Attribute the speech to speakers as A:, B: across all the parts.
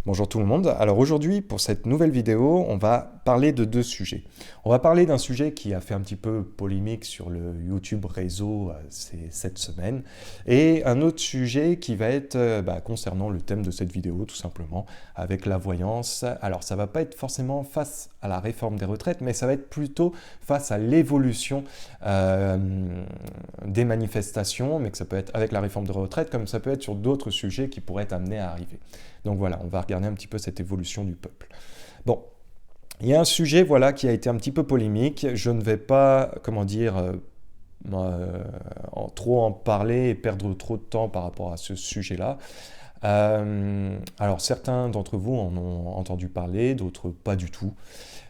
A: Bonjour tout le monde. Alors aujourd'hui, pour cette nouvelle vidéo, on va parler de deux sujets. On va parler d'un sujet qui a fait un petit peu polémique sur le YouTube réseau cette semaine, et un autre sujet qui va être concernant le thème de cette vidéo, tout simplement, avec la voyance. Alors ça va pas être forcément face à la réforme des retraites, mais ça va être plutôt face à l'évolution des manifestations, mais que ça peut être avec la réforme des retraites, comme ça peut être sur d'autres sujets qui pourraient être amenés à arriver. Donc voilà, on va regarder un petit peu cette évolution du peuple. Bon, il y a un sujet voilà, qui a été un petit peu polémique. Je ne vais pas, trop en parler et perdre trop de temps par rapport à ce sujet-là. Alors certains d'entre vous en ont entendu parler, d'autres pas du tout.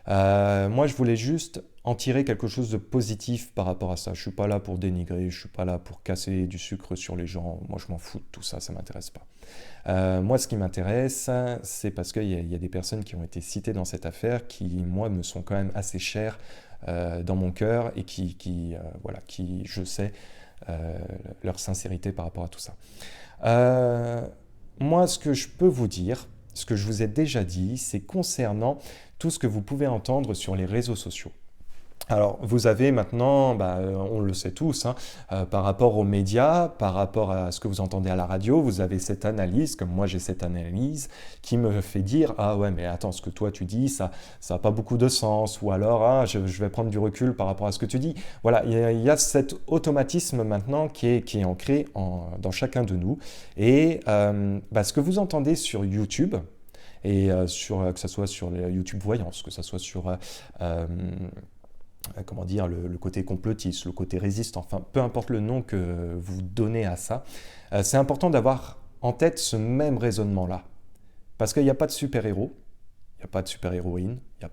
A: Moi, je voulais juste en tirer quelque chose de positif par rapport à ça. Je ne suis pas là pour dénigrer, je ne suis pas là pour casser du sucre sur les gens. Moi, je m'en fous de tout ça, ça ne m'intéresse pas. Moi, ce qui m'intéresse, c'est parce qu'il y a des personnes qui ont été citées dans cette affaire qui, moi, me sont quand même assez chères dans mon cœur et qui, je sais, leur sincérité par rapport à tout ça. Moi, ce que je peux vous dire, ce que je vous ai déjà dit, c'est concernant tout ce que vous pouvez entendre sur les réseaux sociaux. Alors, vous avez maintenant, on le sait tous, par rapport aux médias, par rapport à ce que vous entendez à la radio, vous avez cette analyse, comme moi j'ai cette analyse, qui me fait dire, ah ouais, mais attends, ce que toi tu dis, ça n'a pas beaucoup de sens, ou alors, je vais prendre du recul par rapport à ce que tu dis. Voilà, il y a cet automatisme maintenant qui est ancré dans chacun de nous. Et ce que vous entendez sur YouTube, et que ce soit sur les YouTube Voyance, que ce soit sur le côté complotiste, le côté résistant, enfin peu importe le nom que vous donnez à ça, c'est important d'avoir en tête ce même raisonnement-là. Parce qu'il n'y a pas de super-héros, il n'y a pas de super-héroïne, il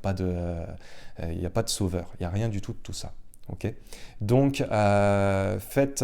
A: n'y a pas de sauveur, il n'y a rien du tout de tout ça. Okay. Donc faites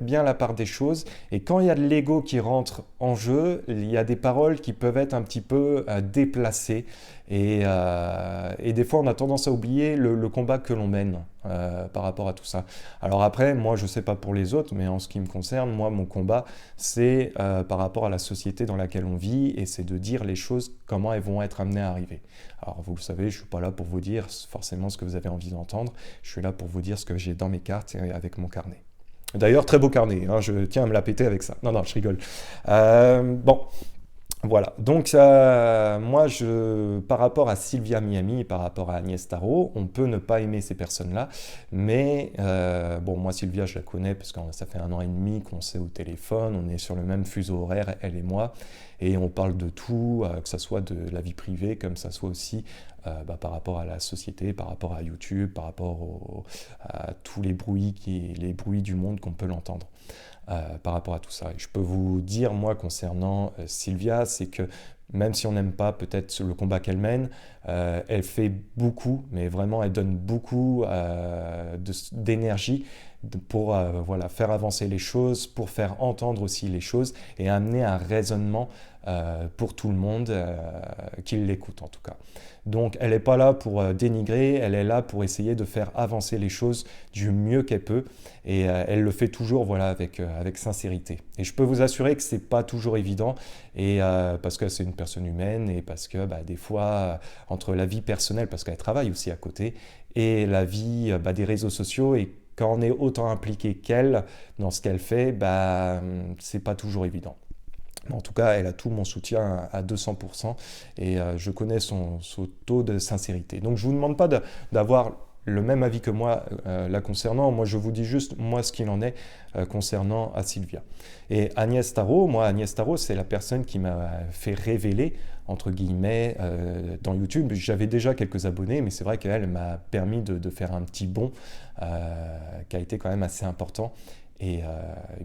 A: bien la part des choses, et quand il y a de l'ego qui rentre en jeu, il y a des paroles qui peuvent être un petit peu déplacées, et des fois on a tendance à oublier le combat que l'on mène par rapport à tout ça. Alors après, moi je sais pas pour les autres, mais en ce qui me concerne, moi mon combat c'est par rapport à la société dans laquelle on vit, et c'est de dire les choses comment elles vont être amenées à arriver. Alors vous le savez, je suis pas là pour vous dire forcément ce que vous avez envie d'entendre, je suis là pour vous dire ce que j'ai dans mes cartes et avec mon carnet. D'ailleurs, très beau carnet, je tiens à me la péter avec ça. Non, je rigole. Bon, voilà. Donc, moi, par rapport à Sylvia Miami et par rapport à Agnès Tarot, on peut ne pas aimer ces personnes-là, mais moi, Sylvia, je la connais parce que ça fait 1 an et demi qu'on s'est au téléphone, on est sur le même fuseau horaire, elle et moi, et on parle de tout, que ce soit de la vie privée, comme ça soit aussi par rapport à la société, par rapport à YouTube, par rapport à tous les bruits du monde qu'on peut l'entendre. Par rapport à tout ça. Et je peux vous dire, moi, concernant Sylvia, c'est que même si on n'aime pas peut-être le combat qu'elle mène, elle fait beaucoup, mais vraiment, elle donne beaucoup d'énergie pour faire avancer les choses, pour faire entendre aussi les choses et amener un raisonnement pour tout le monde qui l'écoute en tout cas. Donc elle n'est pas là pour dénigrer, elle est là pour essayer de faire avancer les choses du mieux qu'elle peut, et elle le fait toujours avec sincérité. Et je peux vous assurer que ce n'est pas toujours évident, et parce que c'est une personne humaine, et parce que des fois, entre la vie personnelle, parce qu'elle travaille aussi à côté, et la vie des réseaux sociaux, et quand on est autant impliqué qu'elle dans ce qu'elle fait, c'est pas toujours évident. En tout cas, elle a tout mon soutien à 200%, et je connais son taux de sincérité. Donc je ne vous demande pas d'avoir le même avis que moi la concernant. Moi, je vous dis juste, moi, ce qu'il en est concernant à Sylvia. Et Agnès Tarot, c'est la personne qui m'a fait révéler, entre guillemets, dans YouTube. J'avais déjà quelques abonnés, mais c'est vrai qu'elle m'a permis de faire un petit bond qui a été quand même assez important. Et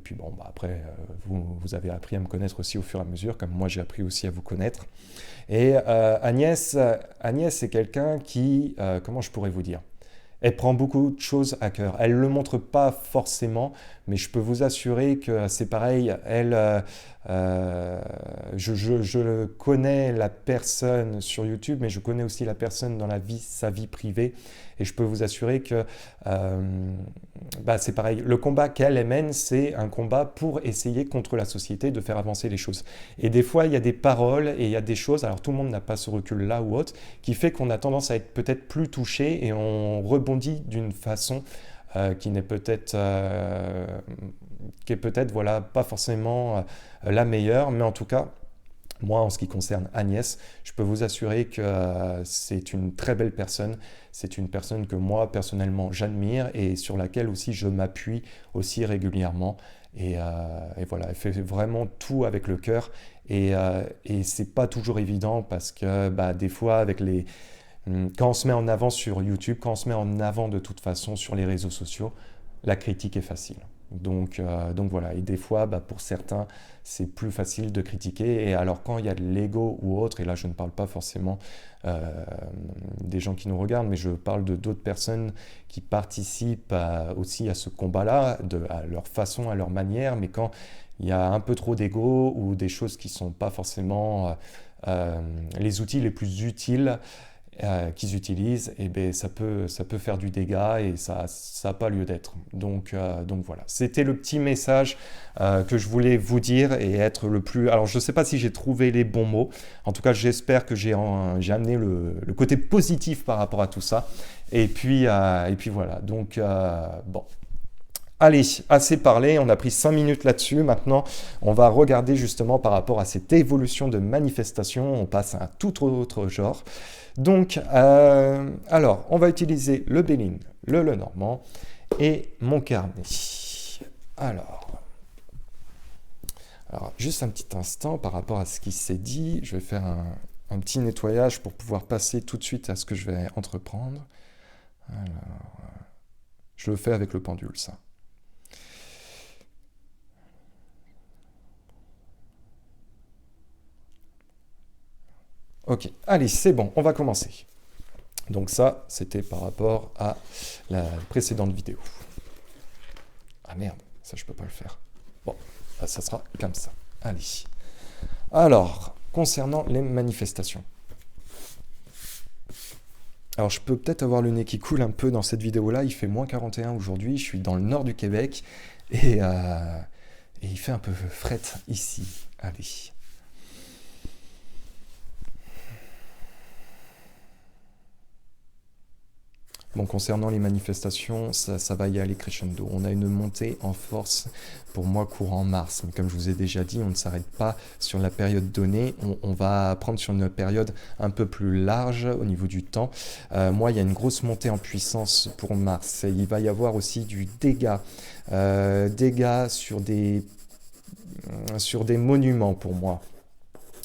A: puis après, vous avez appris à me connaître aussi au fur et à mesure, comme moi j'ai appris aussi à vous connaître. Et Agnès, c'est quelqu'un qui, comment je pourrais vous dire, elle prend beaucoup de choses à cœur. Elle ne le montre pas forcément, mais je peux vous assurer que c'est pareil. Elle, Je connais la personne sur YouTube, mais je connais aussi la personne dans sa vie privée. Et je peux vous assurer que c'est pareil. Le combat qu'elle mène, c'est un combat pour essayer contre la société de faire avancer les choses. Et des fois, il y a des paroles et il y a des choses, alors tout le monde n'a pas ce recul-là ou autre, qui fait qu'on a tendance à être peut-être plus touché et on rebondit d'une façon qui n'est peut-être voilà, pas forcément la meilleure, mais en tout cas, moi, en ce qui concerne Agnès, je peux vous assurer que c'est une très belle personne. C'est une personne que moi, personnellement, j'admire et sur laquelle aussi je m'appuie aussi régulièrement. Et voilà, elle fait vraiment tout avec le cœur. Et c'est pas toujours évident parce que des fois, quand on se met en avant sur YouTube, quand on se met en avant de toute façon sur les réseaux sociaux, la critique est facile. Donc voilà, et des fois, pour certains, c'est plus facile de critiquer. Et alors quand il y a de l'ego ou autre, et là je ne parle pas forcément des gens qui nous regardent, mais je parle de d'autres personnes qui participent aussi à ce combat-là, à leur façon, à leur manière, mais quand il y a un peu trop d'ego ou des choses qui ne sont pas forcément les outils les plus utiles, qu'ils utilisent, et ça peut faire du dégât et ça n'a pas lieu d'être. Donc voilà, c'était le petit message que je voulais vous dire et être le plus... Alors je ne sais pas si j'ai trouvé les bons mots, en tout cas j'espère que j'ai amené le côté positif par rapport à tout ça. Et puis voilà, donc bon. Allez, assez parlé, on a pris 5 minutes là-dessus. Maintenant, on va regarder justement par rapport à cette évolution de manifestation. On passe à un tout autre genre. Donc, alors, on va utiliser le Belling, le Lenormand et mon carnet. Alors, juste un petit instant par rapport à ce qui s'est dit. Je vais faire un petit nettoyage pour pouvoir passer tout de suite à ce que je vais entreprendre. Alors, je le fais avec le pendule, ça. Ok, allez, c'est bon, on va commencer. Donc ça, c'était par rapport à la précédente vidéo. Ah merde, ça je peux pas le faire. Bon, ça sera comme ça. Allez. Alors, concernant les manifestations. Alors je peux peut-être avoir le nez qui coule un peu dans cette vidéo-là. Il fait moins 41 aujourd'hui, je suis dans le nord du Québec. Et il fait un peu fret ici. Allez. Bon, concernant les manifestations, ça va y aller crescendo. On a une montée en force pour moi courant mars. Mais comme je vous ai déjà dit, on ne s'arrête pas sur la période donnée. On va prendre sur une période un peu plus large au niveau du temps. Moi, il y a une grosse montée en puissance pour mars. Et il va y avoir aussi du dégât. Dégâts sur des monuments pour moi.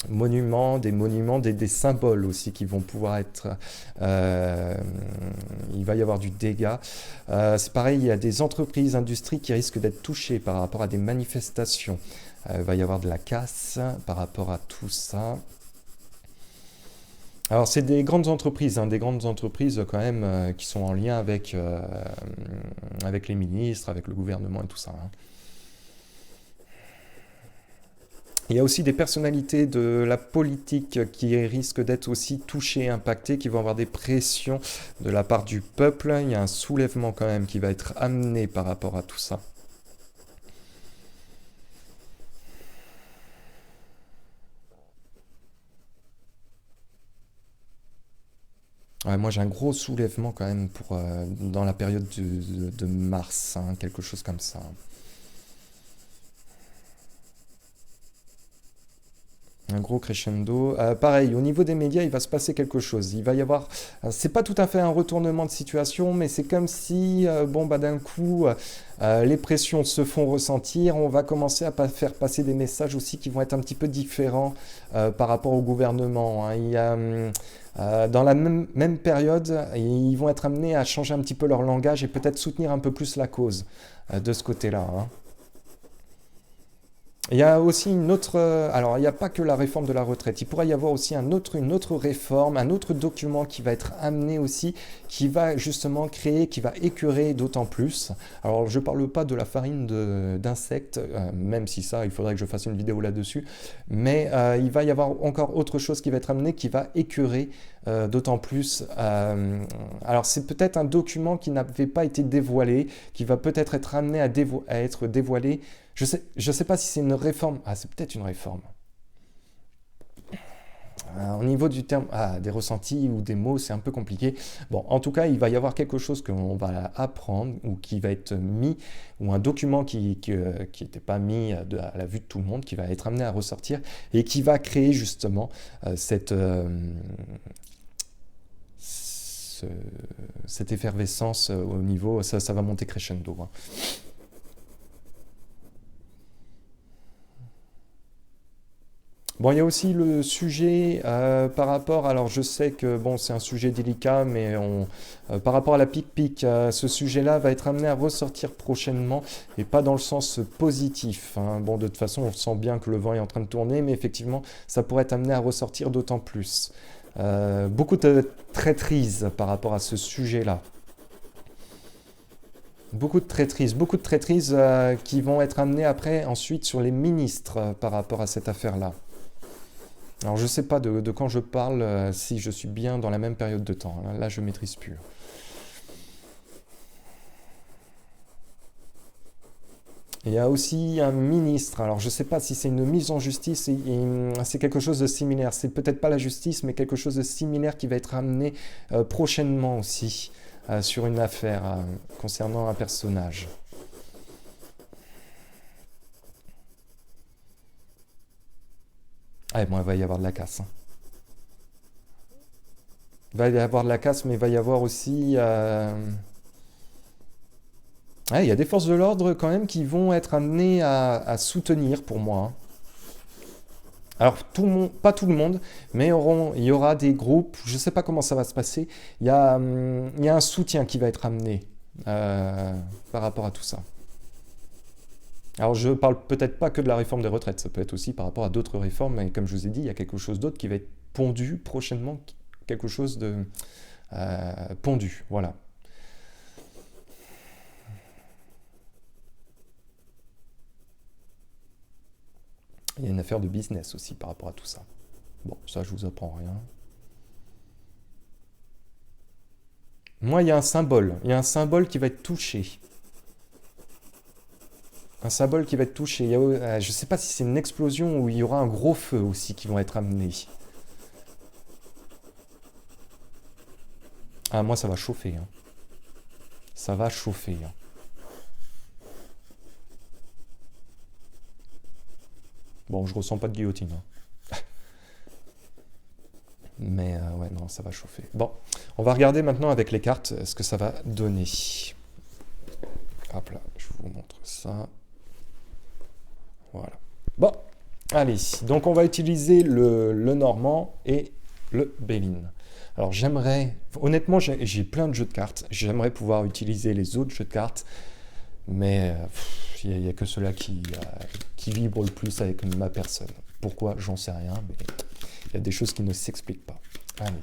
A: Des symboles aussi qui vont pouvoir être... il va y avoir du dégât. C'est pareil, il y a des entreprises, industries qui risquent d'être touchées par rapport à des manifestations. Il va y avoir de la casse par rapport à tout ça. Alors c'est des grandes entreprises quand même qui sont en lien avec les ministres, avec le gouvernement et tout ça. Il y a aussi des personnalités de la politique qui risquent d'être aussi touchées, impactées, qui vont avoir des pressions de la part du peuple. Il y a un soulèvement quand même qui va être amené par rapport à tout ça. Ouais, moi j'ai un gros soulèvement quand même dans la période de mars, quelque chose comme ça. Un gros crescendo. Pareil, au niveau des médias, il va se passer quelque chose. Il va y avoir, c'est pas tout à fait un retournement de situation, mais c'est comme si, d'un coup, les pressions se font ressentir. On va commencer à faire passer des messages aussi qui vont être un petit peu différents par rapport au gouvernement. Il y a, dans la même période, ils vont être amenés à changer un petit peu leur langage et peut-être soutenir un peu plus la cause de ce côté-là. Il y a aussi une autre... alors, il n'y a pas que la réforme de la retraite. Il pourrait y avoir aussi une autre réforme, un autre document qui va être amené aussi, qui va justement créer, qui va écœurer d'autant plus. Alors, je ne parle pas de la farine d'insectes, même si ça, il faudrait que je fasse une vidéo là-dessus. Mais il va y avoir encore autre chose qui va être amené, qui va écœurer d'autant plus. Alors, c'est peut-être un document qui n'avait pas été dévoilé, qui va peut-être être amené à être dévoilé. Je sais pas si c'est une réforme. Ah, c'est peut-être une réforme. Au niveau du terme, des ressentis ou des mots, c'est un peu compliqué. Bon, en tout cas, il va y avoir quelque chose qu'on va apprendre ou qui va être mis, ou un document qui n'était pas mis à la vue de tout le monde, qui va être amené à ressortir et qui va créer justement cette effervescence au niveau, ça va monter crescendo, hein. Bon, il y a aussi le sujet par rapport, alors je sais que bon, c'est un sujet délicat, mais par rapport à la pic-pic, ce sujet-là va être amené à ressortir prochainement et pas dans le sens positif, hein. Bon, de toute façon, on sent bien que le vent est en train de tourner, mais effectivement, ça pourrait être amené à ressortir d'autant plus. Beaucoup de traîtrise par rapport à ce sujet-là. Beaucoup de traîtrises qui vont être amenées après, ensuite, sur les ministres par rapport à cette affaire-là. Alors je ne sais pas de quand je parle, si je suis bien dans la même période de temps. Là, je ne maîtrise plus. Il y a aussi un ministre. Alors je ne sais pas si c'est une mise en justice, c'est quelque chose de similaire. C'est peut-être pas la justice, mais quelque chose de similaire qui va être amené prochainement aussi sur une affaire concernant un personnage. Ah, bon, il va y avoir de la casse, hein. Il va y avoir de la casse, mais il va y avoir aussi... il y a des forces de l'ordre quand même qui vont être amenées à soutenir pour moi, hein. Alors, tout le monde, pas tout le monde, mais il y aura des groupes, je ne sais pas comment ça va se passer, il y a un soutien qui va être amené euh, par rapport à tout ça. Alors, je parle peut-être pas que de la réforme des retraites, ça peut être aussi par rapport à d'autres réformes, mais comme je vous ai dit, il y a quelque chose d'autre qui va être pondu prochainement, quelque chose de pondu, voilà. Il y a une affaire de business aussi par rapport à tout ça. Bon, ça, je vous apprends rien. Moi, il y a un symbole qui va être touché. Un symbole qui va être touché. Je ne sais pas si c'est une explosion ou il y aura un gros feu aussi qui vont être amenés. Ah, moi, ça va chauffer, hein. Ça va chauffer, hein. Bon, je ressens pas de guillotine, hein. Mais ouais, non, ça va chauffer. Bon, on va regarder maintenant avec les cartes ce que ça va donner. Hop là, je vous montre ça. Voilà. Bon, allez, donc on va utiliser le normand et le Bélin. Alors j'aimerais, honnêtement, j'ai plein de jeux de cartes. J'aimerais pouvoir utiliser les autres jeux de cartes, mais il n'y a que ceux-là qui vibrent le plus avec ma personne. Pourquoi, j'en sais rien, mais il y a des choses qui ne s'expliquent pas. Allez.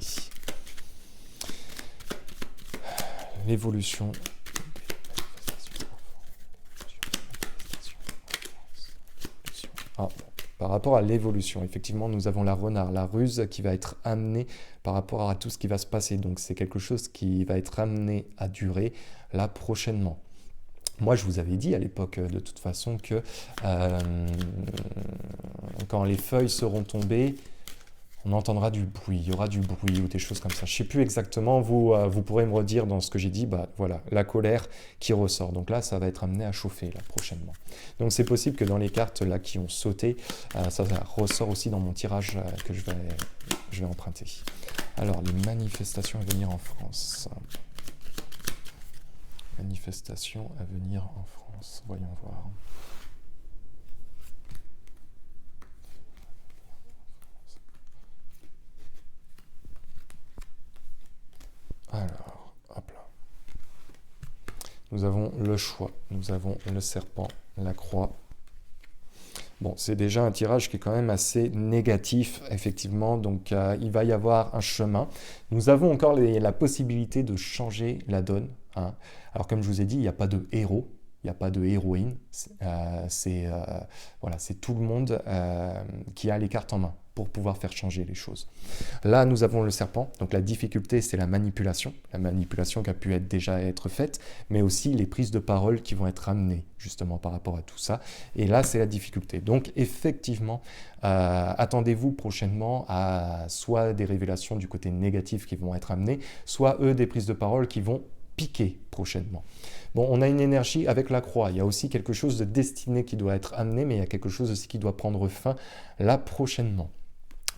A: L'évolution. Ah, bon. Par rapport à l'évolution, effectivement, nous avons la renard, la ruse qui va être amenée par rapport à tout ce qui va se passer. Donc c'est quelque chose qui va être amené à durer là prochainement. Moi, je vous avais dit à l'époque, de toute façon, que quand les feuilles seront tombées, on entendra du bruit, il y aura du bruit ou des choses comme ça. Je ne sais plus exactement, vous pourrez me redire dans ce que j'ai dit, bah voilà, la colère qui ressort. Donc là, ça va être amené à chauffer là prochainement. Donc c'est possible que dans les cartes là qui ont sauté, ça ressort aussi dans mon tirage que je vais emprunter. Alors, les manifestations à venir en France. Manifestations à venir en France, voyons voir. Alors, hop là. Nous avons le choix, nous avons le serpent, la croix, Bon, c'est déjà un tirage qui est quand même assez négatif, effectivement, donc il va y avoir un chemin. Nous avons encore la possibilité de changer la donne, hein. Alors comme je vous ai dit, il n'y a pas de héros, il n'y a pas de héroïne, voilà, c'est tout le monde qui a les cartes en main pour pouvoir faire changer les choses. Là, nous avons le serpent, donc la difficulté, c'est la manipulation qui a pu déjà être faite, mais aussi les prises de parole qui vont être amenées, justement, par rapport à tout ça. Et là, c'est la difficulté. Donc, effectivement, attendez-vous prochainement à soit des révélations du côté négatif qui vont être amenées, soit, des prises de parole qui vont piquer prochainement. Bon, on a une énergie avec la croix. Il y a aussi quelque chose de destiné qui doit être amené, mais il y a quelque chose aussi qui doit prendre fin là prochainement.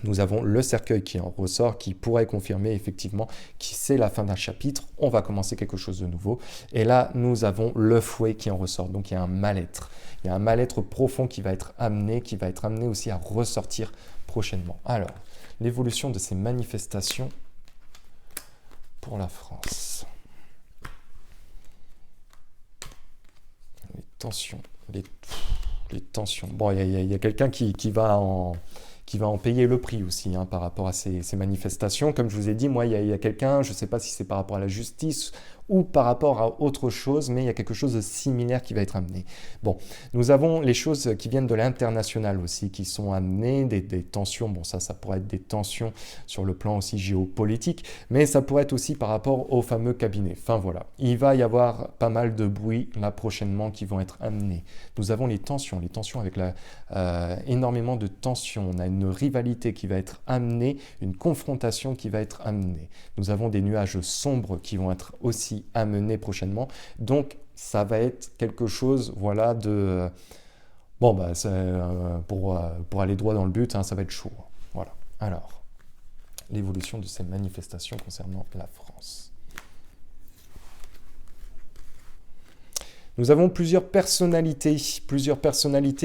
A: Nous avons le cercueil qui en ressort, qui pourrait confirmer effectivement que c'est la fin d'un chapitre. On va commencer quelque chose de nouveau. Et là, nous avons le fouet qui en ressort. Donc, il y a un mal-être. Il y a un mal-être profond qui va être amené aussi à ressortir prochainement. Alors, l'évolution de ces manifestations pour la France. Les tensions. Les tensions. Bon, il y a quelqu'un qui va en payer le prix aussi, hein, par rapport à ces manifestations. Comme je vous ai dit, moi, il y a quelqu'un, je ne sais pas si c'est par rapport à la justice ou par rapport à autre chose, mais il y a quelque chose de similaire qui va être amené. Bon, nous avons les choses qui viennent de l'international aussi, qui sont amenées, des tensions. Bon, ça pourrait être des tensions sur le plan aussi géopolitique, mais ça pourrait être aussi par rapport au fameux cabinet. Enfin voilà, il va y avoir pas mal de bruit là prochainement qui vont être amenés. Nous avons les tensions avec énormément de tensions. On a une rivalité qui va être amenée, une confrontation qui va être amenée. Nous avons des nuages sombres qui vont être aussi amenés prochainement. Donc, ça va être quelque chose, voilà, de... Bon, bah, pour aller droit dans le but, hein, ça va être chaud. Voilà. Alors, l'évolution de ces manifestations concernant la France. Nous avons plusieurs personnalités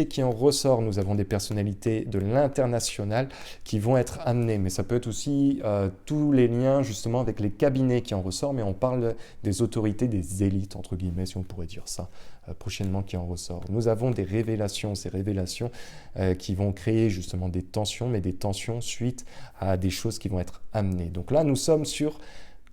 A: qui en ressortent. Nous avons des personnalités de l'international qui vont être amenées, mais ça peut être aussi tous les liens justement avec les cabinets qui en ressortent, mais on parle des autorités, des élites, entre guillemets, si on pourrait dire ça, prochainement qui en ressortent. Nous avons des révélations, ces révélations qui vont créer justement des tensions, mais des tensions suite à des choses qui vont être amenées. Donc là, nous sommes sur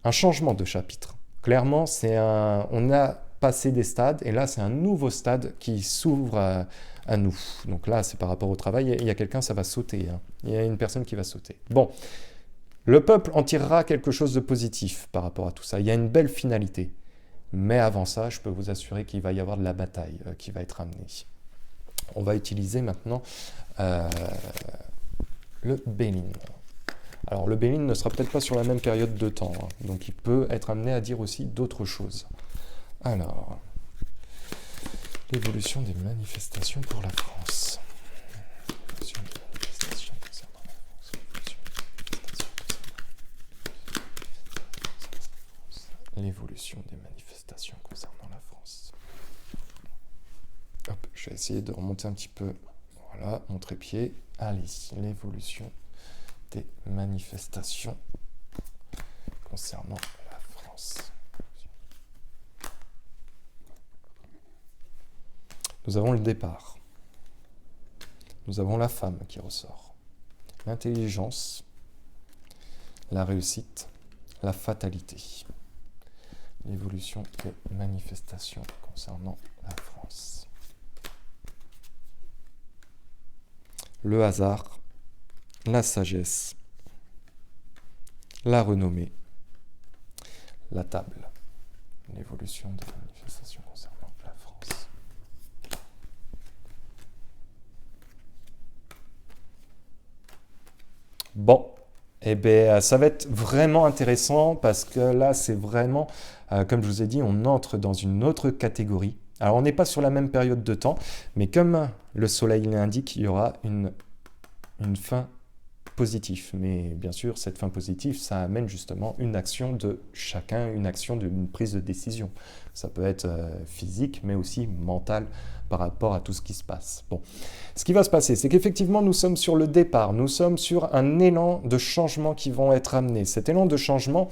A: un changement de chapitre. Clairement, on a passé des stades, et là, c'est un nouveau stade qui s'ouvre à nous. Donc là, c'est par rapport au travail, il y a quelqu'un, ça va sauter. Hein. Il y a une personne qui va sauter. Bon, le peuple en tirera quelque chose de positif par rapport à tout ça. Il y a une belle finalité. Mais avant ça, je peux vous assurer qu'il va y avoir de la bataille qui va être amenée. On va utiliser maintenant le Béline. Alors, le Béline ne sera peut-être pas sur la même période de temps, hein, donc il peut être amené à dire aussi d'autres choses. Alors, l'évolution des manifestations pour la France. L'évolution des manifestations concernant la France. Hop, je vais essayer de remonter un petit peu. Voilà, mon trépied. Allez-y, l'évolution des manifestations concernant la France. Nous avons le départ. Nous avons la femme qui ressort. L'intelligence, la réussite, la fatalité. L'évolution des manifestations concernant la France. Le hasard, la sagesse, la renommée, la table. L'évolution des manifestations concernant la France. Bon, eh bien, ça va être vraiment intéressant parce que là, c'est vraiment, comme je vous ai dit, on entre dans une autre catégorie. Alors, on n'est pas sur la même période de temps, mais comme le soleil l'indique, il y aura une fin positive. Mais bien sûr, cette fin positive, ça amène justement une action de chacun, une action d'une prise de décision. Ça peut être physique, mais aussi mentale par rapport à tout ce qui se passe. Bon, ce qui va se passer, c'est qu'effectivement, nous sommes sur le départ, nous sommes sur un élan de changement qui vont être amenés. Cet élan de changement,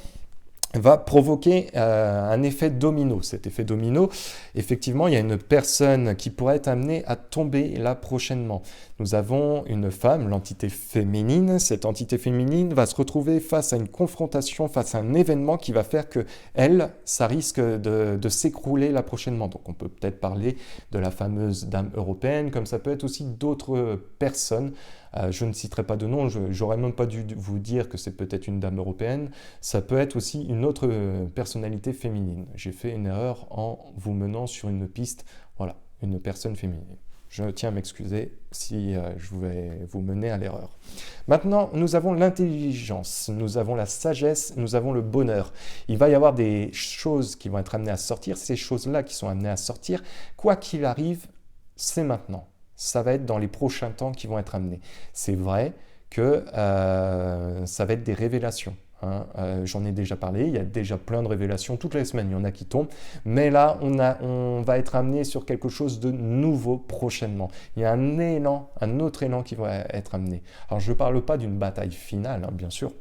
A: va provoquer un effet domino. Cet effet domino, effectivement, il y a une personne qui pourrait être amenée à tomber là prochainement. Nous avons une femme, l'entité féminine. Cette entité féminine va se retrouver face à une confrontation, face à un événement qui va faire que elle, ça risque de s'écrouler là prochainement. Donc on peut peut-être parler de la fameuse dame européenne, comme ça peut être aussi d'autres personnes. Je ne citerai pas de nom, j'aurais même pas dû vous dire que c'est peut-être une dame européenne. Ça peut être aussi une autre personnalité féminine. J'ai fait une erreur en vous menant sur une piste, voilà, une personne féminine. Je tiens à m'excuser si je vais vous mener à l'erreur. Maintenant, nous avons l'intelligence, nous avons la sagesse, nous avons le bonheur. Il va y avoir des choses qui vont être amenées à sortir. Ces choses-là qui sont amenées à sortir, quoi qu'il arrive, c'est maintenant. Ça va être dans les prochains temps qui vont être amenés. C'est vrai que ça va être des révélations. Hein. J'en ai déjà parlé, il y a déjà plein de révélations, toutes les semaines il y en a qui tombent, mais là on va être amené sur quelque chose de nouveau prochainement. Il y a un élan, un autre élan qui va être amené. Alors je ne parle pas d'une bataille finale, hein, bien sûr,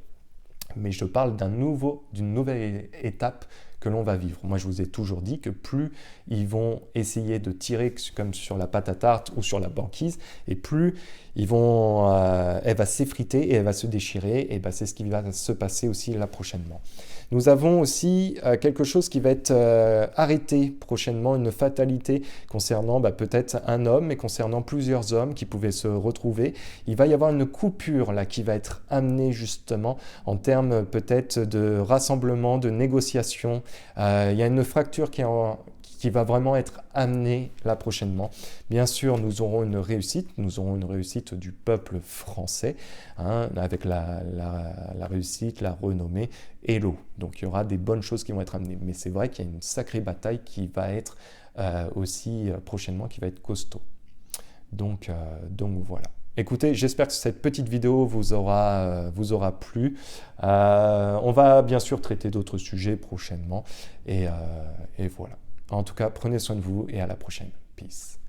A: mais je parle d'une nouvelle étape que l'on va vivre. Moi, je vous ai toujours dit que plus ils vont essayer de tirer comme sur la pâte à tarte ou sur la banquise, et plus elle va s'effriter et elle va se déchirer, et ben, c'est ce qui va se passer aussi là prochainement. Nous avons aussi quelque chose qui va être arrêté prochainement, une fatalité concernant peut-être un homme et concernant plusieurs hommes qui pouvaient se retrouver. Il va y avoir une coupure là qui va être amenée justement en termes peut-être de rassemblement, de négociation. Il y a une fracture qui va vraiment être amenée là prochainement. Bien sûr, nous aurons une réussite du peuple français, hein, avec la réussite, la renommée et l'eau. Donc il y aura des bonnes choses qui vont être amenées. Mais c'est vrai qu'il y a une sacrée bataille qui va être aussi prochainement, qui va être costaud. Donc voilà. Écoutez, j'espère que cette petite vidéo vous aura plu. On va bien sûr traiter d'autres sujets prochainement. Et voilà. En tout cas, prenez soin de vous et à la prochaine. Peace.